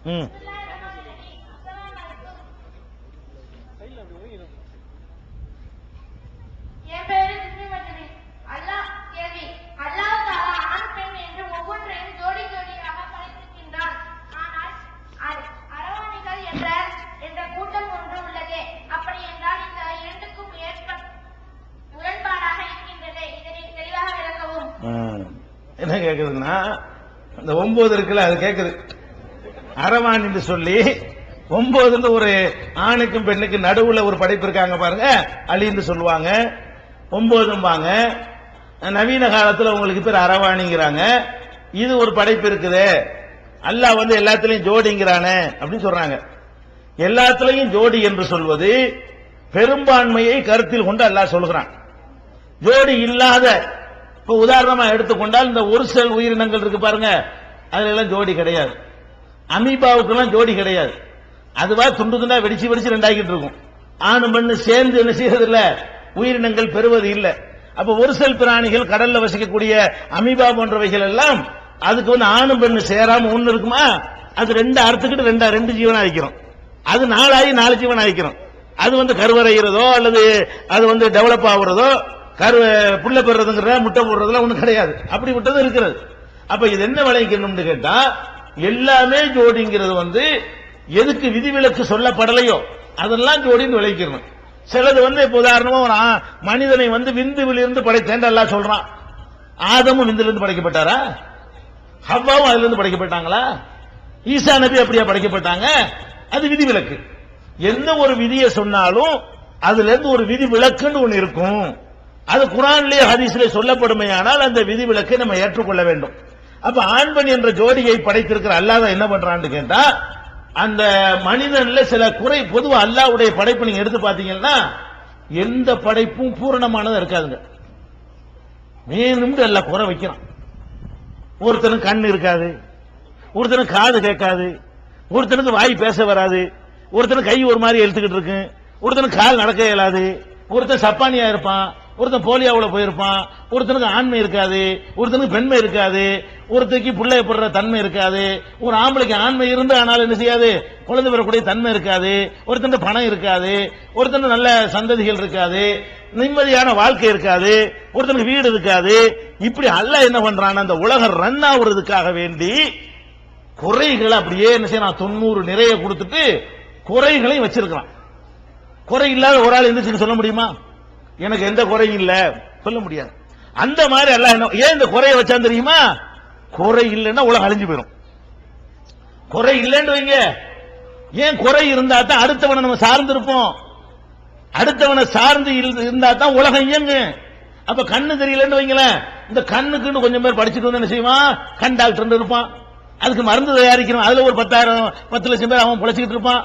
என்ன கேக்குதுன்னா, இந்த 9 இருக்குல்ல அது கேக்குது. அரவான் என்று சொல்லி 9 ஒரு ஆணுக்கும் பெண்ணுக்கு நடுவுல ஒரு படைப்பு இருக்காங்க பாருங்க, அலின்னு சொல்லுவாங்க. 9 நவீன காலத்துல உங்களுக்கு பேர் அரவாணிங்கிறாங்க. இது ஒரு படைப்பு இருக்குது. அல்லாஹ் எல்லாத்திலையும் ஜோடிங்கிறானே அப்படின்னு சொல்றாங்க. எல்லாத்திலையும் ஜோடி என்று சொல்வது பெரும்பான்மையை கருத்தில் கொண்டு அல்லாஹ் சொல்கிறான். ஜோடி இல்லாத, இப்ப உதாரணமா எடுத்துக்கொண்டால் இந்த ஒரு செல் உயிரினங்கள் இருக்கு பாருங்க, அதுல எல்லாம் ஜோடி கிடையாது. அமீபாவுக்கு எல்லாம் ஜோடி கிடையாது. அதுவா துண்டு துண்டா வெடிச்சு வெடிச்சு ரெண்டாக்கிட்டு இருக்கும். ஆணு பெண்ணு சேர்ந்து என்ன செய்யறது இல்ல, உயிரினங்கள் பெறுவது இல்ல. அப்ப ஒரு செல் பிராணிகள், கடல்ல வசிக்கக்கூடிய அமீபா போன்றவைகள் எல்லாம் அதுக்கு ஆணும் பெண்ணு சேராம ஒண்ணு இருக்குமா, அது ரெண்டு அறுத்துக்கிட்டு ரெண்டு ஜீவன் ஆகிக்கிறோம். அது 4 ஜீவன் ஆகிக்கிறோம். அது கருவறைகிறதோ அல்லது அது டெவலப் ஆகுறதோ, புள்ள பெறதுங்கிற முட்டை போடுறதுல ஒண்ணு கிடையாது. அப்படி விட்டது இருக்கிறது. அப்ப இது என்ன விளைக்கணும்னு கேட்டா, எல்லாமே ஜோடிங்கிறது எதுக்கு விதிவிலக்கு சொல்லப்படலையோ அதெல்லாம் ஜோடின்னு விளைக்கணும். சிலது இப்ப உதாரணமா ஒரு மனிதனை விந்துவிலிருந்து படைத்தேன் அல்லாஹ் சொல்றான். ஆதமும் விந்திலிருந்து படைக்கப்பட்டாரா? ஹவ்வாவும் அதுல இருந்து படைக்கப்பட்டாங்களா? ஈசா நபி அப்படியா படைக்கப்பட்டாங்க? அது விதிவிலக்கு. எந்த ஒரு விதியை சொன்னாலும் அதுல இருந்து ஒரு விதி விலக்குன்னு ஒண்ணு இருக்கும். அது குர்ஆனிலே ஹதீஸிலே சொல்லப்படுமையானால் அந்த விதி விலக்கை நம்ம ஏற்றுக்கொள்ள வேண்டும். அப்ப ஆண் பெண் என்ற ஜோடியை படைத்திருக்கிற அல்லாஹ் தான் என்ன பண்றான்னு கேட்டா, அந்த மனிதன்ல சில குறை, பொதுவா அல்லாஹ்வுடைய படைப்பு நீங்க எடுத்து பாத்தீங்கன்னா எந்த படைப்பும் பூரணமானதா இருக்காதுங்க. மேலும் எல்லாம் குறை வைக்கிறான். ஒருத்தனுக்கு கண் இருக்காது, ஒருத்தனுக்கு காது கேட்காது, ஒருத்தனுக்கு வாய் பேச வராது, ஒருத்தனுக்கு கை ஒரு மாதிரி எழுத்துக்கிட்டு இருக்கு, ஒருத்தனுக்கு கால் நடக்க இயலாது, ஒருத்தன் சப்பானியா இருப்பான், ஒருத்தன் போலியாவுல போயிருப்பான், ஒருத்தனுக்கு ஆண்மை இருக்காது, ஒருத்தனுக்கு பெண்மை இருக்காது, ஒருத்தருக்கு பிள்ளை போடுற தன்மை இருக்காது, ஒரு ஆம்பளைக்கு ஆண்மை இருந்து ஆனாலும் என்ன செய்யாது, குழந்தை பெறக்கூடிய தன்மை இருக்காது, ஒருத்தன் பணம் இருக்காது, ஒருத்தன் நல்ல சந்ததிகள் இருக்காது, நிம்மதியான வாழ்க்கை இருக்காது, ஒருத்தனுக்கு வீடு இருக்காது. இப்படி அல்லாஹ் என்ன பண்றான், அந்த உலகம் ரன் ஆகுறதுக்காக வேண்டி குறைகளை அப்படியே என்ன செய்யணும், 90 நிறைய கொடுத்துட்டு குறைகளையும் வச்சிருக்கிறான். குறை இல்லாத ஒரு ஆள் எந்திரிச்சு சொல்ல முடியுமா? எனக்கு எந்த குறையும் இல்ல சொல்ல முடியாது. அந்த மாதிரி அல்லாஹ் ஏன் இந்த குறையை வச்சா தெரியுமா? குறை இல்லைன்னா உலகம் அழிஞ்சு போயிடும். குறை இல்லைன்னு வைங்க, ஏன் குறை இருந்தா தான் அடுத்தவனை நம்ம சார்ந்து இருப்போம். அடுத்தவனை சார்ந்து இருந்தா தான் உலகம் இயங்கு. அப்ப கண்ணு தெரியலன்னு வைங்களேன், இந்த கண்ணுக்குன்னு கொஞ்சம் பேர் படிச்சுட்டு வந்து என்ன செய்வான், கண் டாக்டர் இருப்பான், அதுக்கு மருந்து தயாரிக்கணும், அதுல ஒரு 10 லட்சம் பேர் அவன் பிழைச்சிக்கிட்டு இருப்பான்.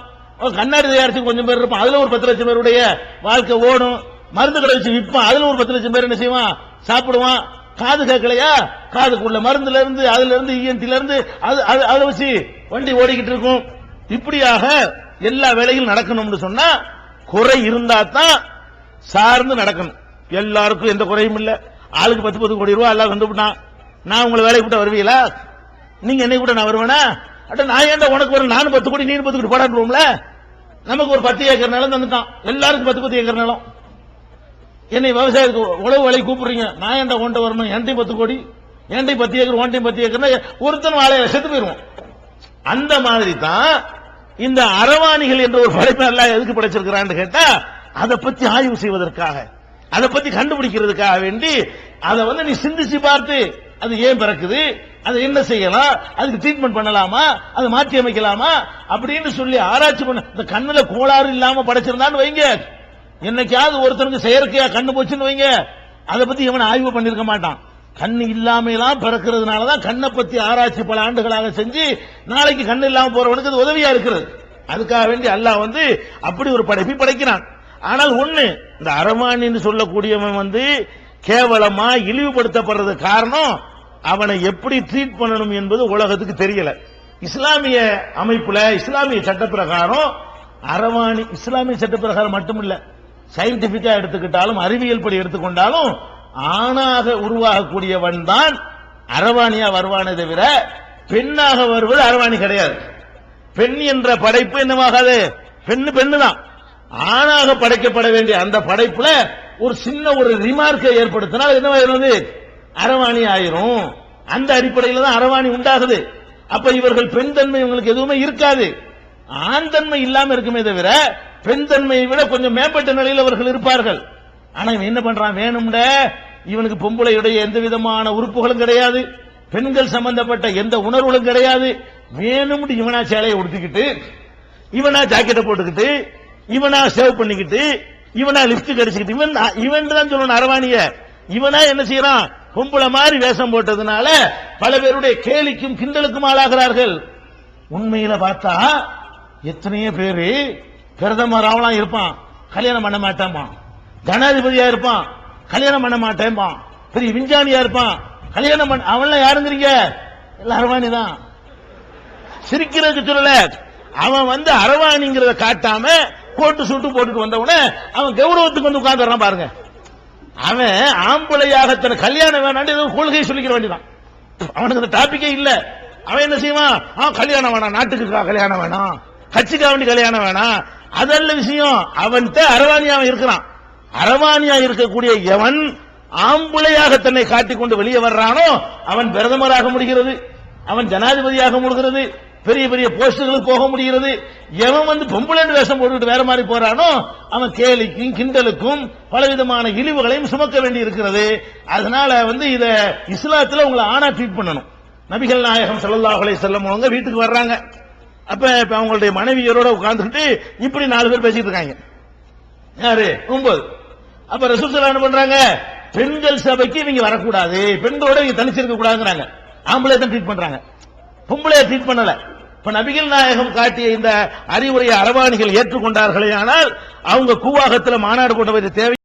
கண்ணாடி தயாரிச்சு கொஞ்சம் பேர் இருப்பான், அதுல ஒரு 10 லட்சம் பேருடைய வாழ்க்கை ஓடும். மருந்து கடை வச்சு விற்பான், அதுல ஒரு 10 லட்சம் பேர் என்ன செய்வான், சாப்பிடுவான். காது கேட்கலையா, காதுக்குள்ள மருந்துல இருந்து, அதுல இருந்து இஎன்டில இருந்து அதை வச்சு வண்டி ஓடிக்கிட்டு இருக்கும். இப்படியாக எல்லா வேலைகளும் நடக்கணும்னு சொன்னா குறை இருந்தா தான் சார்ந்து நடக்கணும். எல்லாருக்கும் எந்த குறையும் இல்ல. ஆளுக்கு 10 கோடி ரூபாய் எல்லாம் வந்துவிட்டான், நான் உங்களை வேலைக்கு விட்டு வருவீங்களா? நீங்க என்னை கூட நான் வருவேனா? அட நான் ஏன்டா உனக்கு வரும், நானும் 10 கோடி நீ 10 கோடி போடாடுவோம்ல. நமக்கு ஒரு 10 ஏக்கர் நிலம் தந்துட்டான், எல்லாருக்கும் 10 ஏக்கர் நிலம். என்னை விவசாயத்துக்கு உழவு வேலை கூப்பிடுறீங்க, நான் ஏன்டா ஒன்றை வரணும்? என்கிட்ட 10 கோடி, என்கிட்ட 10 ஏக்கர், ஒன்றையும் 10 ஏக்கர், ஒருத்தன் வாழை செத்து போயிருவோம். அந்த மாதிரி தான் இந்த அரவாணிகள் என்ற ஒரு படைப்பை எல்லாம் எதுக்கு படைச்சிருக்கிறான்னு கேட்டா, அதை பத்தி ஆய்வு செய்வதற்காக, அதை பத்தி கண்டுபிடிக்கிறதுக்காக வேண்டி அதை நீ சிந்திச்சு பார்த்து அது ஏன் பிறக்குது, அதை என்ன செய்யலாம், அதுக்கு ட்ரீட்மெண்ட் பண்ணலாமா, அதை மாற்றி அமைக்கலாமா அப்படின்னு சொல்லி ஆராய்ச்சி பண்ண. இந்த கண்ணுல கோளாறு இல்லாம படைச்சிருந்தான்னு வைங்க, என்னைக்காவது ஒருத்தருக்கு செயற்கையா கண்ணு போச்சுன்னு வைங்க, அதை பத்தி இவன் ஆய்வு பண்ணிருக்க மாட்டான். கண்ணு இல்லாமலாம் பிறக்கிறதுனாலதான் கண்ணை பத்தி ஆராய்ச்சி பல ஆண்டுகளாக செஞ்சு நாளைக்கு கண்ணு இல்லாம போறவனுக்கு அது உதவியா இருக்கிறது. அதுக்காக வேண்டி அல்லாஹ் அப்படி ஒரு படைப்பை படைக்கிறான். ஆனால் ஒண்ணு, இந்த அரவாணின்னு சொல்லக்கூடியவன் கேவலமா இழிவுபடுத்தப்படுறது காரணம் அவனை எப்படி ட்ரீட் பண்ணணும் என்பது உலகத்துக்கு தெரியல. இஸ்லாமிய அமைப்புல இஸ்லாமிய சட்ட பிரகாரம் அரவாணி, இஸ்லாமிய சட்ட பிரகாரம் மட்டுமில்ல, சயின்டிபிக்கா எடுத்துக்கிட்டாலும் அறிவியல் படி எடுத்துக்கொண்டாலும் ஆணாக உருவாகக்கூடியவன் தான் அரவாணியா வருவானே தவிர பெண்ணாக வருவது அரவாணி கிடையாது. பெண் என்ற படைப்பு என்னவாகாது? பெண்ணு தான். ஆணாக படைக்கப்பட வேண்டிய அந்த படைப்புல ஒரு சின்ன ஒரு ரிமார்க்கை ஏற்படுத்தினால் என்னவாயிருது? அரவாணி ஆயிரும். அந்த அடிப்படையில் தான் அரவாணி உண்டாகுது. அப்ப இவர்கள் பெண் தன்மை இவங்களுக்கு எதுவுமே இருக்காது, ஆண் தன்மை இல்லாம இருக்குமே தவிர பெண் தன்மையை விட கொஞ்சம் மேம்பட்ட நிலையில் அவர்கள் இருப்பார்கள். ஆனா இவன் என்ன பண்றான்? வேணும்ட இவனுக்கு பொம்பளையுடைய எந்த விதமான உறுப்புகளும் கிடையாது, பெண்கள் சம்பந்தப்பட்ட எந்த உணர்வுகளும் கிடையாது. வேணும்னு இவனா சேலையை உடுத்திக்கிட்டு, இவனா ஜாக்கெட்டை போட்டுக்கிட்டு, இவனா சேவ் பண்ணிக்கிட்டு, இவனா லிப்ஸ்டிக் அடிச்சுக்கிட்டு, இவன் தான் சொல்லணும் அரவாணிய. இவனா என்ன செய்யறான்? பொம்பளை மாதிரி வேஷம் போட்டதுனால பல பேருடைய கேலிக்கும் கிண்டலுக்கும் ஆளாகிறார்கள். உண்மையில பார்த்தா எத்தனையோ பேரு பிரதமர் ஆவலாம் இருப்பான், கல்யாணம் பண்ண மாட்டான். ஜனாதிபதியா இருப்பான், கல்யாணம் பண்ண மாட்டேன். பெரிய விஞ்ஞானியா இருப்பான், கல்யாணம் பண்ண. அவன்லாம் யாருங்கிறீங்க? எல்லாம் அரவாணி தான். சிரிக்கிறதுக்கு சொல்லல, அவன் அரவாணிங்கிறத காட்டாம கோட்டு சூட்டு போட்டுட்டு வந்தவன அவன் கௌரவத்துக்கு வந்து உட்கார்ந்துறான் பாருங்க. அவன் ஆம்பளையாக தன் கல்யாணம் வேணாம் கொள்கை சொல்லிக்கிற வேண்டியதான். அவனுக்கு அந்த டாபிக்கே இல்ல. அவன் என்ன செய்வான்? கல்யாணம் வேணாம், நாட்டுக்கு கல்யாணம் வேணாம், கட்சிக்காக வேண்டி கல்யாணம் வேணாம், அதல்ல விஷயம். அவன்கிட்ட அரவாணியா இருக்கிறான். அரவாணியா இருக்கக்கூடிய எவன் ஆம்பளையாக தன்னை காட்டிக்கொண்டு வெளியே வர்றானோ அவன் பிரதமராக முடிகிறது, அவன் ஜனாதிபதியாக முடிகிறது, பெரிய பெரிய போஸ்டுகளுக்கு போக முடிகிறது. எவன் பொம்பளை வேஷம் போட்டுட்டு வேற மாதிரி போறானோ அவன் கேலிக்கும் கிண்டலுக்கும் பலவிதமான இழிவுகளையும் சுமக்க வேண்டி இருக்கிறது. அதனால இத இஸ்லாத்துல உங்களை ஆணா ட்ரீட் பண்ணணும். நபிகள் நாயகம் ஸல்லல்லாஹு அலைஹி வஸல்லம் அவங்க வீட்டுக்கு வர்றாங்க. அப்ப அவங்களுடைய மனைவியரோட உட்கார்ந்துட்டு இப்படி 4 பேர் பேசிட்டு இருக்காங்க. யாரு? 9. அப்ப ரசூல் ஸல்லல்லாஹு என்ன பண்றாங்க? பெண்கள் சபைக்கு இவங்க வரக்கூடாது, பெண்களோட இவங்க தனிச்சிருக்க கூடாதுங்கிறாங்க. ஆம்பளை தான் ட்ரீட் பண்றாங்க, பொம்பளைய ட்ரீட் பண்ணல. இப்ப நபிகள் நாயகம் காட்டிய இந்த அறிவுரையை அரவாணிகள் ஏற்றுக்கொண்டார்களே, ஆனால் அவங்க கூவாகத்தில் மாநாடு போட்ட தேவை